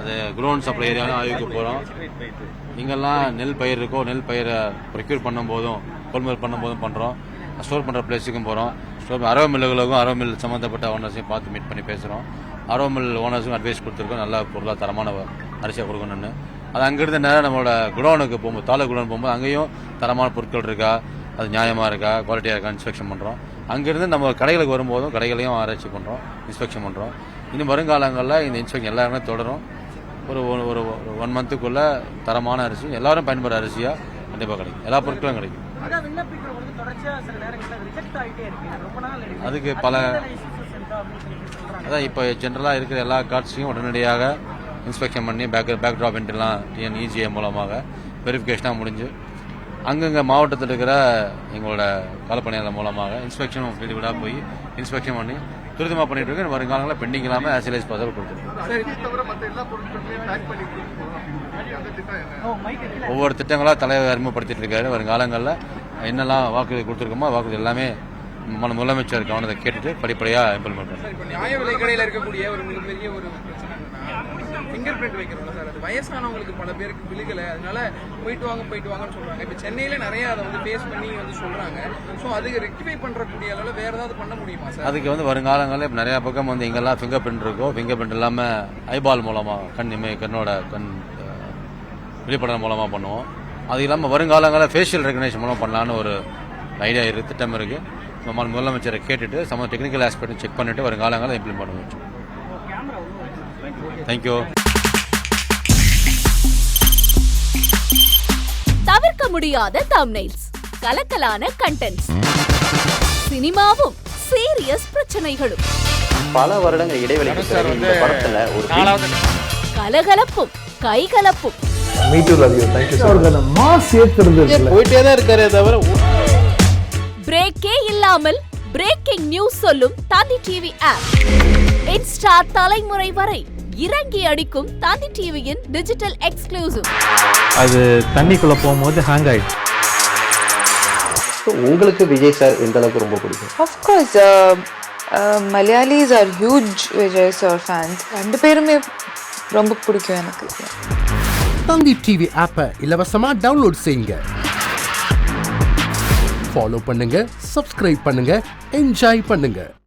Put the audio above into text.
அது grown supply ஏரியாவும் ஆய்வுக்கு போகிறோம். இங்கெல்லாம் நெல் பயிர் இருக்கோ நெல் பயிரை ப்ரொக்யூர் பண்ணும்போதும் கொள்முதல் பண்ணும்போதும் பண்ணுறோம். ஸ்டோர் பண்ணுற பிளேஸுக்கும் போகிறோம். ஸ்டோர் அரவ மில்லுகளுக்கும் அரவ மில் சம்மந்தப்பட்ட ஓனர்ஸையும் பார்த்து மீட் பண்ணி பேசுகிறோம். அரவ மில் ஓனர்ஸுக்கும் அட்வைஸ் கொடுத்துருக்கோம், நல்ல பொருளாக தரமான அரிசியாக கொடுக்கணும்னு. அது அங்கேருந்து நேரம் நம்மளோட குடோனுக்கு போகும்போது தாலுக் குடோன் போகும்போது அங்கேயும் தரமான பொருட்கள் இருக்கா, அது நியாயமாக இருக்கா, குவாலிட்டியாக இருக்கா இன்ஸ்பெக்ஷன் பண்ணுறோம். அங்கேருந்து நம்ம கடைகளுக்கு வரும்போதும் கடைகளையும் ஆராய்ச்சி பண்ணுறோம், இன்ஸ்பெக்ஷன் பண்ணுறோம். இன்னும் வருங்காலங்களில் இந்த இன்ஸ்பெக்ஷன் எல்லாருமே தொடரும். ஒரு 1 மந்த்துக்குள்ளே தரமான அரிசி எல்லாரும் பயன்படுற அரிசியாக கண்டிப்பாக கிடைக்கும், எல்லா பொருட்களும் கிடைக்கும். அதுக்கு பல அதான் இப்போ ஜென்ரலாக இருக்கிற எல்லா கார்ட்ஸையும் உடனடியாக இன்ஸ்பெக்ஷன் பண்ணி பேக் ட்ராப் என்ட்ரிலாம் டிஎன்இஜிஏ மூலமாக வெரிஃபிகேஷனாக முடிஞ்சு அங்கங்கே மாவட்டத்தில் இருக்கிற எங்களோட களப்பணியாளர் மூலமாக இன்ஸ்பெக்ஷனும் வீடாக போய் இன்ஸ்பெக்ஷன் பண்ணி துரிதமாக பண்ணிட்டு இருக்கு. வருங்காலங்களில் பெண்டிங் இல்லாமல் ஆசிலைஸ் பார்த்து கொடுத்துருக்கோம். ஒவ்வொரு திட்டங்களாக தலைவர் அறிமுகப்படுத்திட்டு இருக்காரு. வருங்காலங்களில் என்னெல்லாம் வாக்குறுதி கொடுத்துருக்கோமோ வாக்குறுதி எல்லாமே முதலமைச்சர் கவனத்தை கேட்டுட்டு படிப்படியாக இம்ப்ளிமெண்ட் பண்ணுறோம். நியாய விலை கடையில் இருக்கக்கூடிய ஒரு மிகப்பெரிய ஒரு ஃபிங்கர் பிரிண்ட் வைக்கிறோம் சார். அது வயசானவங்களுக்கு பல பேருக்கு விழுகலை, அதனால போயிட்டு வாங்கன்னு சொல்றாங்க. இப்போ சென்னையில நிறைய அதை வந்து ஃபேஸ் பண்ணி வந்து சொல்றாங்க. ஸோ அதுக்கு ரெக்டிஃபை பண்றக்கூடிய அளவில் வேற ஏதாவது பண்ண முடியுமா சார்? அதுக்கு வந்து வருங்காலங்களில் இப்போ நிறைய பக்கம் வந்து இங்கெல்லாம் ஃபிங்கர் பிரிண்ட் இருக்கோ, ஃபிங்கர் பிரிண்ட் இல்லாமல் ஐபால் மூலமாக கண்ணோட வெளிப்படம் மூலமாக பண்ணுவோம். அது இல்லாமல் வருங்காலங்களில் ஃபேஷியல் ரெகக்னேஷன் மூலம் பண்ணலான்னு ஒரு ஐடியா இருக்குது, திட்டம் இருக்குது. முதலமைச்சரை கேட்டுட்டு சம டெக்னிக்கல் ஆஸ்பெக்ட் செக் பண்ணிட்டு வருங்காலங்களில் இம்ப்ளிமெண்ட் பண்ண வச்சோம். தேங்க்யூ. தவிர்க்க முடியாத தம்ப்நெயில்ஸ், கலக்கலான கண்டென்ட்ஸ், சினிமாவும் சீரியஸ் பிரச்சனைகளும், பல வருடங்கள் இடைவெளிக்கு பிறகு இந்த படத்துல ஒரு கலகலப்பும் கைகலப்பும் போயிட்டே தான் இருக்காரே தவிர பிரேக்கே இல்லாமல் பிரேக்கிங் நியூஸ் சொல்லும் தந்தி டிவி ஆப். இன்ஸ்டா தலைமுறை வரை இறங்கி அடிக்கும் தந்தி டிவியின் டிஜிட்டல் எக்ஸ்க்ளூசிவ். அது தண்ணிக்குள்ள போகும்போது ஹேங் ஆயிடுச்சு. உங்களுக்கு விஜய் சார் எந்த அளவுக்கு ரொம்ப பிடிக்கும்? Of course, Malayalis are huge Vijay sir fans. ரெண்டு பேருமே ரொம்ப பிடிக்கும் எனக்கு. தந்தி டிவி ஆப்பை இலவசமா டவுன்லோட் செய்யுங்க, ஃபாலோ பண்ணுங்க, சப்ஸ்கிரைப் பண்ணுங்க, என்ஜாய் பண்ணுங்க.